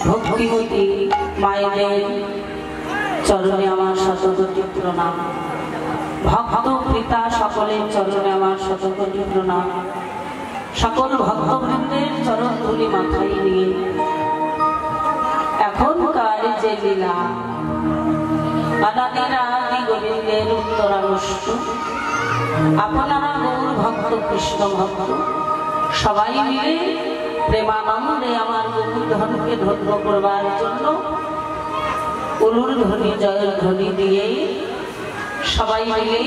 ভক্তিমতী মায়েদের চরণে আমার শতকোটি প্রণাম। ভক্ত পিতা সকলের চরণে আমার শতকোটি প্রণাম। সকল ভক্তবৃন্দের চরণ ধুলি মাথায় নিয়ে এখনকার যে লীলা আদি গোবিন্দের উত্তরানুষ্ঠ, আপনারা গৌর ভক্ত কৃষ্ণ ভক্ত সবাই মিলে প্রেমানন্দে আমার গোকুলধনকে ধন্য করবার জন্য উলুর ধ্বনি জয়ের ধ্বনি দিয়ে সবাই মিলে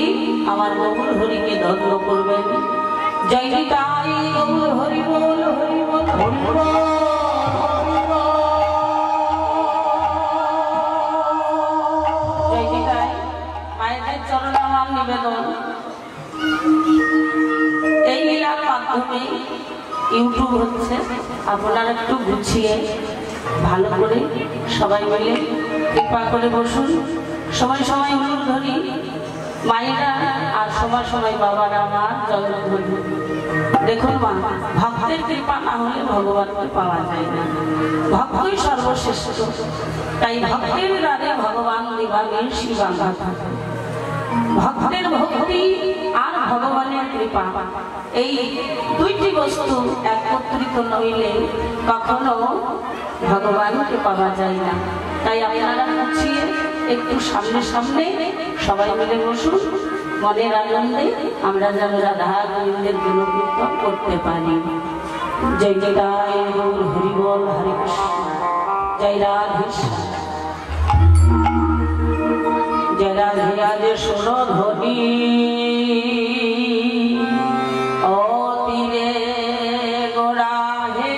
আমার গৌর হরিকে ধন্য করবেন। জয় নিতাই গৌর হরি বল, হরি বল, হরি বল। জয় নিতাই। মায়েদের চরণে আমার নিবেদন, এই লীলার মাধ্যমে ইউটিউব হচ্ছে, আপনারা একটু গুছিয়ে ভালো করে সবাই মিলে কৃপা করে বসুন। সময় সময় উলুর ধ্বনি মায়েরা আর সময় সময় বাবারা আমার জয়ধ্বনি। দেখুন মা, ভক্তের কৃপা না হলে ভগবানকে পাওয়া যায় না। ভক্তই সর্বশ্রেষ্ঠ, তাই ভক্তের দ্বারে ভগবান দিবানে শিবাঙ্গা থাকে। ভক্তের ভক্তি আর ভগবানের কৃপা, এই দুইটি বস্তু একত্রিত নইলে কখনো ভগবানকে পাওয়া যায় না। তাই আপনারা গুছিয়ে একটু সামনে সামনে সবাই মিলে বসুন, মনের আনন্দে আমরা যেন রাধা গোবিন্দের গুণকীর্তন করতে পারি। জয় জয় গৌর হরি বল, হরে কৃষ্ণ। জয় রাধে জয় রাধে রাধে। শোনো ধ্বনি ও তীরে গোড়া হে,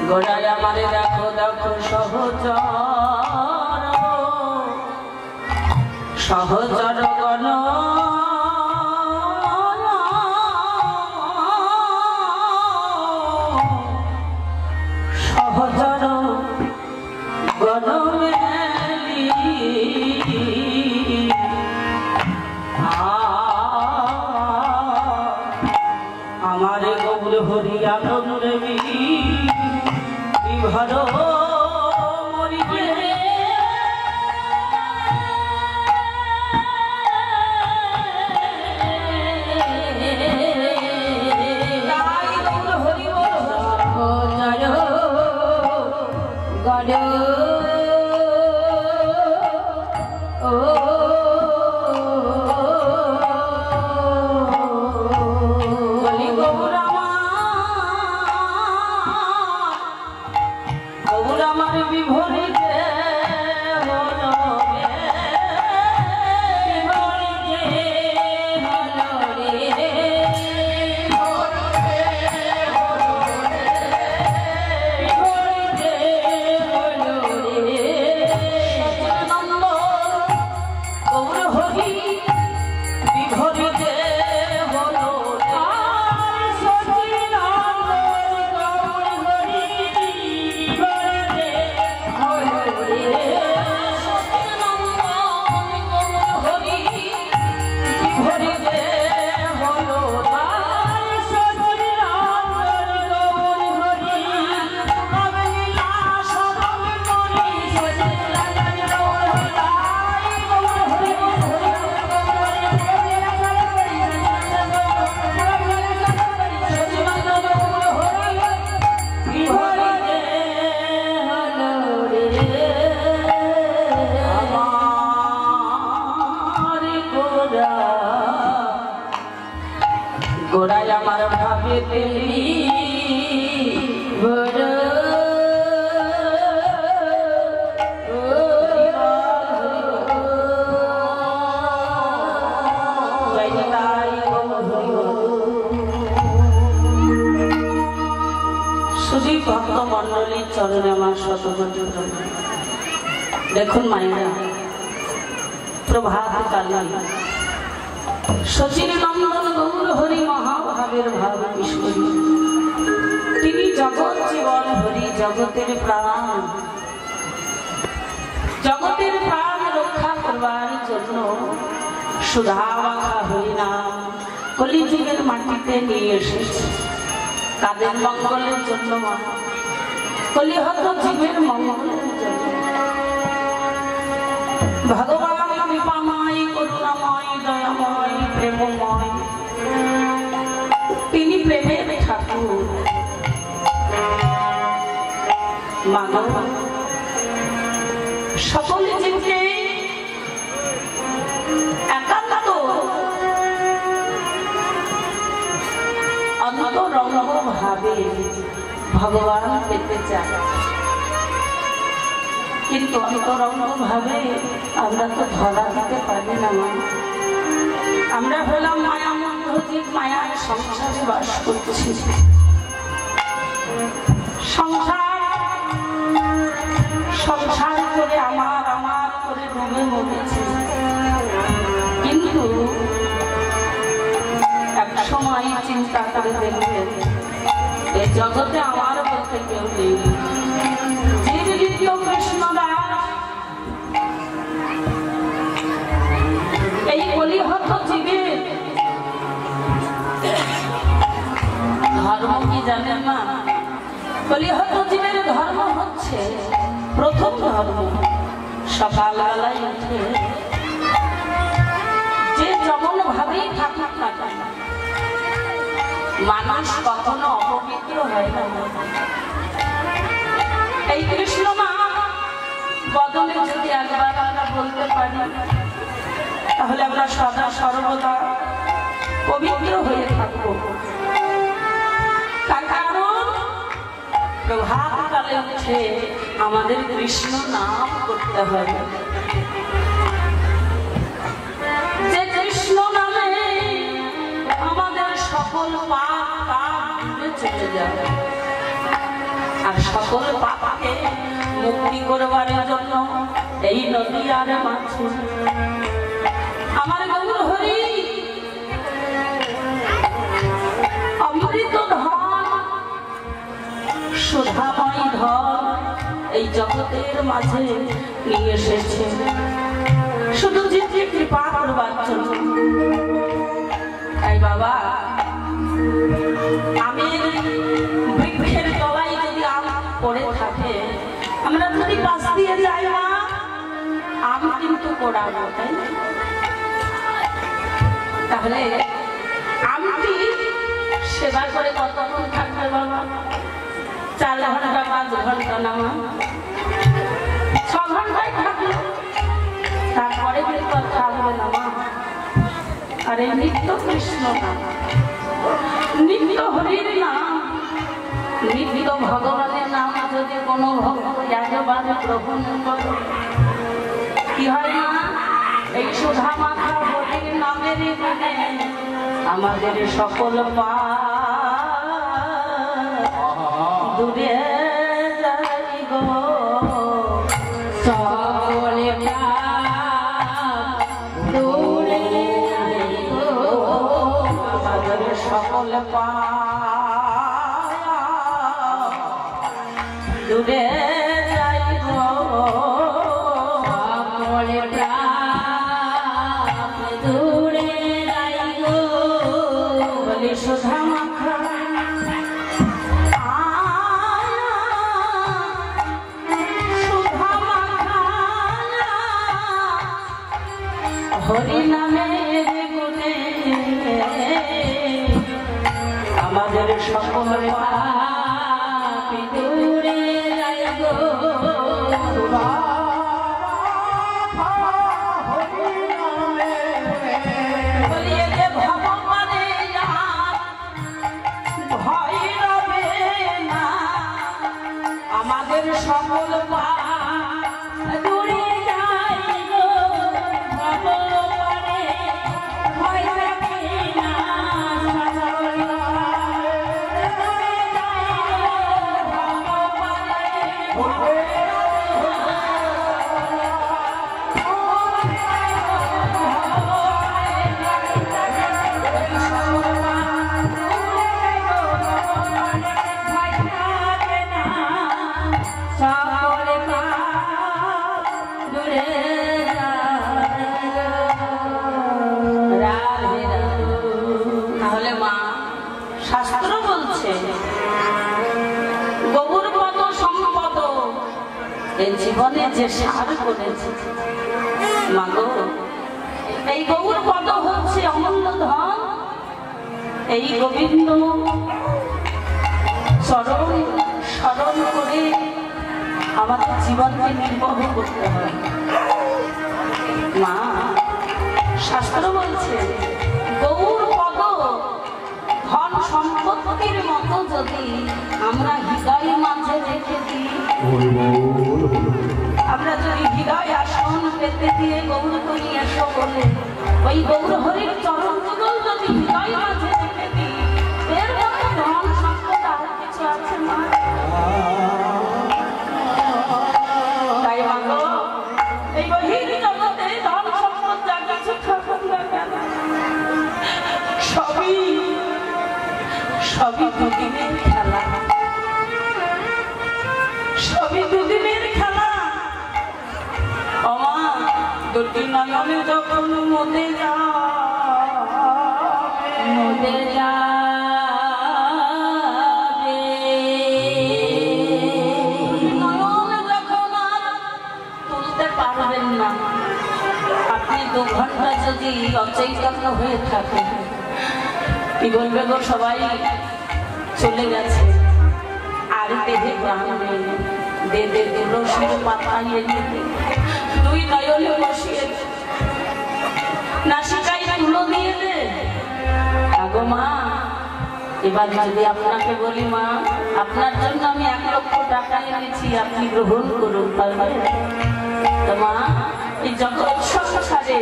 গোড়ায় আমারে দেখো দেখো সহচর গণ সহচর গণ আমারে গৌর হরি আনন্দ বিভর মরিবে গোড়ায় আমার ভাবে শুধু ভক্ত মন্ডলীর চরণে আমার শতকোটি দেখুন মায়েরা প্রভাত কালী শচীন নন্দন গৌর হরি মহাভাবের ভাব ঈশ্বরী তিনি জগৎ জীবন হরি জগতের প্রাণ রক্ষা করবার জন্য সুধা মাখা হরিনাম কলিযুগের মাটিতে নিয়ে এসেছে কাদের মঙ্গলের জন্য কলিহত জীবের মঙ্গলের জন্য ভগবান কৃপাময় করুণাময় দয়াময় প্রেমময় তিনি প্রেমের ঠাকুর মানব সকল জীবকে একান্ত অন্তরঙ্গ ভাবে ভগবান পেতে চায়, কিন্তু অন্তরঙ্গ ভাবে আমরা তো ধরা দিতে পারি না। আমরা হলাম মায়া মন্ত্রজিৎ, মায়ার সংসারে বাস করছি। সংসার করে আমার আমার করে ডুবে মরেছে, কিন্তু এক সময় চিন্তা করে দেখবেন এই জগতে আমার বলতে কেউ নেই। কৃষ্ণদাস এই কলিহত জীবের ধর্ম কি জানেন না? কলিহত জীবের ধর্ম হচ্ছে, প্রথম ধর্ম সকালবেলায় উঠে যে যেমন ভাবেই থাকুক না কেন মানুষ কখনো অপবিত্র হয় না। এই কৃষ্ণ নাম বদলে যদি একবার আমরা বলতে পারি, তাহলে আমরা সদা সর্বদা পবিত্র হয়ে থাকবো। তার কারণ প্রভাতকালে উঠে আমাদের কৃষ্ণ নাম করতে হয়, যে কৃষ্ণ নামে আমাদের সকল পাপ দূরে চলে যাবে। আর সকল পাপকে মুক্তি করবার জন্য এই নদী আর মাঝে আমার গৌর হরি অমৃত ধন সুধাময় ধন এই জগতের মাঝে নিয়ে এসেছে, শুধু যে কৃপা করবার জন্য। তাই বাবা, আমি বৃক্ষের তলায় যদি আম পড়ে থাকে, আমরা যদি পাশ দিয়ে যাই না, আম কিন্তু পড়াবো, তাই না? তাহলে আমটি সেবা করে কতক্ষণ থাকবে বাবা? 4 ঘন্টা 5 ঘন্টা না, 6 ঘন্টায় থাকলো, তারপরে কিন্তু থাকবে না মা। আর এই নিত্য কৃষ্ণ নাম, নিত্য হরির নাম, নিত্য ভগবানের নাম যদি কোনো ভক্ত একবারে গ্রহণ করে, কি হয় না? এই সুধা মাখা হরির নামের গুণে আমাদের সকল পাপ দূরে যাই গো, সকল পাপ দূরে যাই গো, আমাদের সকল পাপ দূরে যাই গো, সকল পাপ দূরে যাই গো, বলি সুধা মাখা হরি নামের গুণে আমাদের সকল পাপ দূরে যাই গো, বলিয়ে যে ভগবানে ভয় রবে না, আমাদের সকল পাপ দূরে যাই গো, ভয় রাখে না, তাহলে মা শাস্ত্র বলছে গৌর পদ সম্পদ এই জীবনে যে সার করেছে মা গো, এই গৌর পদ হচ্ছে অমূল্য ধন। এই গোবিন্দ চরণ স্মরণ করে আমাদের জীবনকে নির্বাহ করতে হয়। মা শাস্ত্র বলছে গৌর পদ ধন সম্পত্তির মতো যদি আমরা হৃদয় মাঝে রেখে দিই, আমরা যদি হৃদয় আসন পেতে দিয়ে গৌর করি এসো বলে ওই গৌর হরির চরণ যুগল যদি হৃদয় মাঝে রেখে দিই, এর মতো ধন সম্পদ আর কিছু আছে মা? তাই মাগো এই বহির জগতে ধন সম্পদ যা কিছু থাকুক না কেন সবই দুদিনের খেলা, সবই দুদিনের খেলা। অমা দুটি নয়নে যখন মোদে যাবে নয়ন যখন আর তুলতে পারবেন না, আপনি 2 ঘন্টা যদি অচৈতন্য হয়ে থাকেন, কি বলবে গো সবাই চলে গেছে আর দেহে প্রাণ নেই, দে দে তুলসীর পাতায় 2 নয়নে বসিয়ে নাসিকায় তুলো দিয়ে দে। আগো মা এবার যদি আপনাকে বলি মা আপনার জন্য আমি 1 লক্ষ টাকা এনেছি, আপনি গ্রহণ করুন, পারবেন? তো মা এই জগৎ সংসারে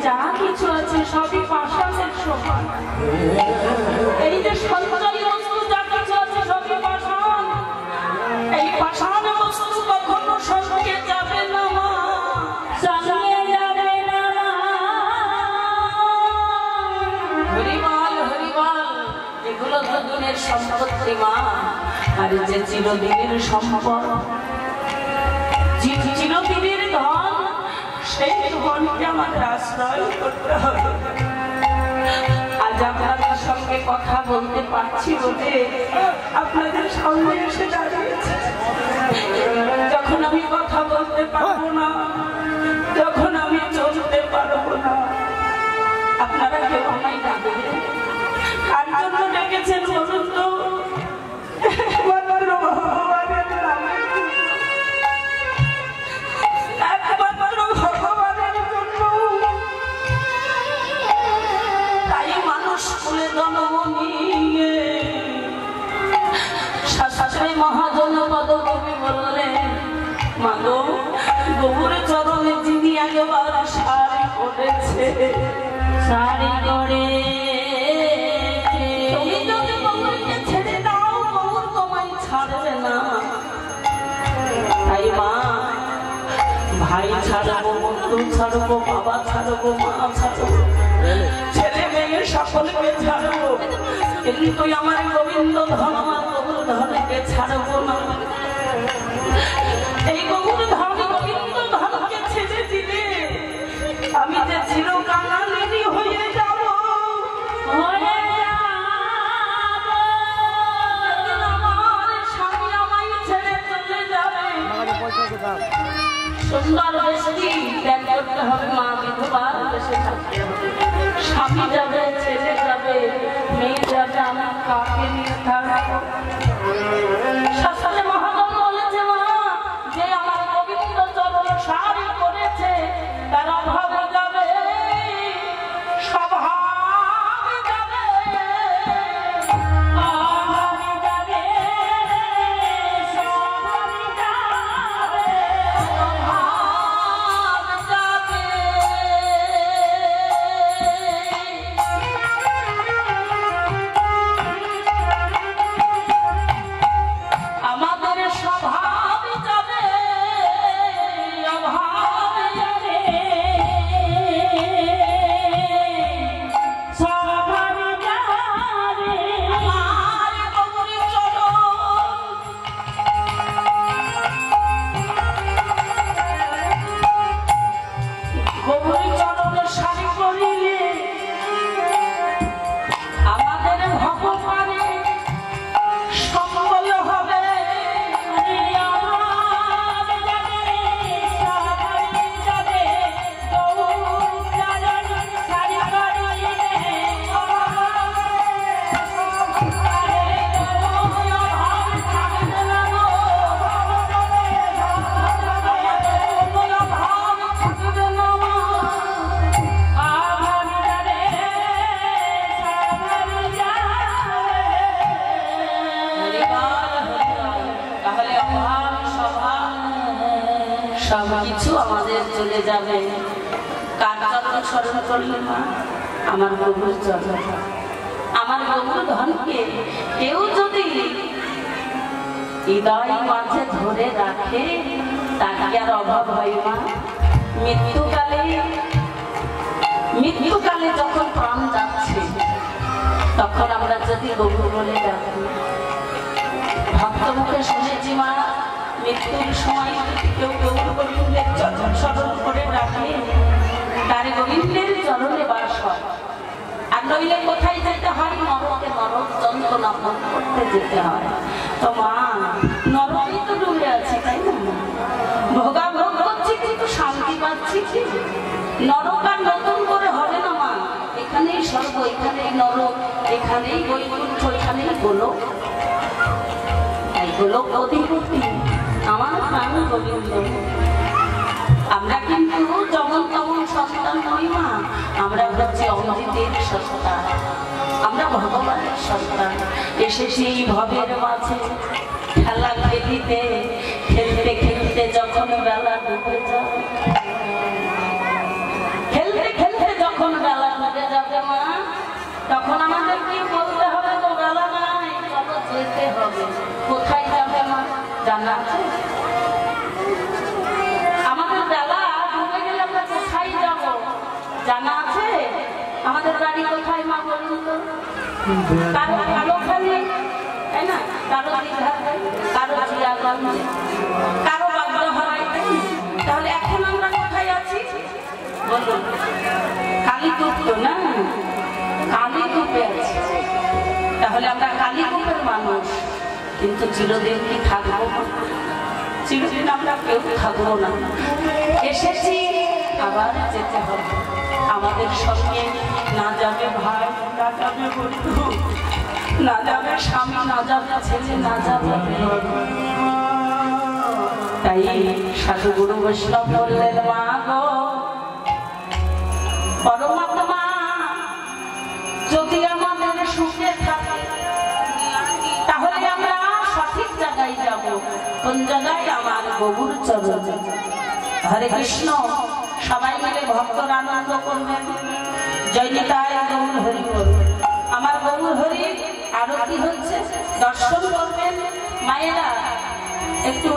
যা কিছু আছে সবই পাষাণের সমান। এই যে সঞ্চয় বস্তু যা কিছু আছে সবই পাষাণ। এই পাষাণ বস্তু কখনো সঙ্গে যাবে না মা, সঙ্গে যাবে না মা। হরিবল হরিবল এগুলো তো দুনিয়ার সম্পত্তি মা, আর যে চিরদিনের সম্পদ চিরদিনের ধন, সেই ধনকে আমাদের আশ্রয় করতে হবে। আজ আপনাদের সঙ্গে কথা বলতে পারছি বলে আপনাদের সঙ্গে এসে দাঁড়িয়েছি। যখন আমি কথা বলতে পারবো না, যখন আমি চলতে পারবো না, আপনারা কেউ আমায় ডাকবেন। কার জন্য ডেকেছেন বলুন তো? মহাজনপদ কবি বললেন মাগো গৌরের চরণে যিনি একবার শাড়ি করেছে, শাড়ি করে তুমি যদি গৌরকে ছেড়ে দাও গৌর তোমায় ছাড়বে না। তাই মা ভাই ছাড়বো, বন্ধু ছাড়বো, বাবা ছাড়বো, মা ছাড়বো, ছেলে মেয়ে সকলকে ছাড়বো, কিন্তু আমার গোবিন্দ ধন আমার গৌর ধনকে ছাড়বো না। এই গৌর ধন গোবিন্দ ধনকে ছেড়ে দিলে আমি যে চিরকালীন হয়ে যাব। আমার স্বামী আমায় ছেড়ে চলে যাবে, সুন্দর বেশি ত্যাগ করতে হবে মা, বিধবা বেশি থাকতে হবে। স্বামী যাবে, ছেলে যাবে, মেয়ে যাবে, আমি কাকে নিয়ে থাকবো? শাস্ত্রে মহাজন বলেছে মা যে আমার গোবিন্দ চরণ শাড়ি করেছে তার অভাবে যাবে, স্বভাবে যাবে, অভাবে যাবে, স্বভাবে যাবে, অভাবে যাবে। আমাদের স্বভাব যাবে, অভাব যাবে, স্বভাব যাবে। আমার গৌরী চরণ গৌরী চরণের শাড়ি করিলে আমাদের ভগবানের সম্বল হবে। সব কিছু আমাদের চলে যাবে। কার চরণ স্মরণ করলে মা? আমার প্রভুর চরণ। আমার প্রভুর ধনকে কেউ যদি হৃদয় মাঝে ধরে রাখে তাকে আর অভাব হয় মা। মৃত্যুকালে যখন প্রাণ যাচ্ছে তখন আমরা যদি প্রভু বলে ডাকি, ভক্ত মুখে শুনেছি মা, মৃত্যুর সময় কেউ গৌর গোবিন্দের চরণ স্মরণ করে রাখে তার গোবিন্দের চরণে বাস হয়। আর নইলে কোথায় যেতে হয়? নরকে, নরক যন্ত্রণা ভোগ করতে যেতে হয়। তো মা, নরকই তো ডুবে আছে, তাই না? ভোগাভোগ করছি কিন্তু শান্তি পাচ্ছি কি? নরক আর নতুন করে হবে না মা। এখানেই স্বর্গ, এখানেই নরক, এখানেই বৈকুণ্ঠ, এখানেই গোলক। এই গোলক অধিপতি আমার প্রাণ গোবিন্দ। আমরা কিন্তু যেমন তেমন সন্তান নই মা, আমরা হচ্ছে অমৃতের সন্তান, আমরা ভগবানের সন্তান। এসেছি এই ভবের মাঝে খেলা খেলিতে, খেলতে খেলতে যখন বেলা ডুবে যাবে, খেলতে খেলতে যখন বেলা ডুবে যাবে মা, তখন আমাদের কি বলতে হবে? তো বেলা নাই, চলো যেতে হবে। কোথায় যাবে মা জানা আছে? আমাদের বেলা ডুবে গেলে আমরা কোথায় যাব জানা আছে? আমাদের বাড়ি কোথায় মা বলুন তো? কারো কালোখালি, তাই না? কারো দীঘাতে, কারো জিয়াগঞ্জে, কারো বাগড়াহারায়। তাহলে এখন আমরা কোথায় আছি বলুন? কালীকুপ তো না, কালীকুপে আছি। তাহলে আমরা কালীকুপের মানুষ, কিন্তু চিরদিন কি থাকবো? চিরদিন আমরা কেউ থাকবো না। এসেছি, আবার যেতে হবে। আমাদের সঙ্গে না যাবে ভাই, না যাবে বন্ধু, না যাবে স্বামী, না যাবে ছেলে, না যাবে। তাই সাধু গুরু বৈষ্ণব বললেন, মা গো পরমাত্মা যদি আমাদের সুখে থাকে তাহলে আমরা সঠিক জায়গায় যাব। কোন জায়গায়? আমার গৌর চরণ। হরে কৃষ্ণ। সবাই মিলে ভক্তর আনন্দ করবেন। জয় নিতাই গৌর হরি বল। আমার গৌর হরি আরতি হচ্ছে, দর্শন করবেন। মায়েরা একটু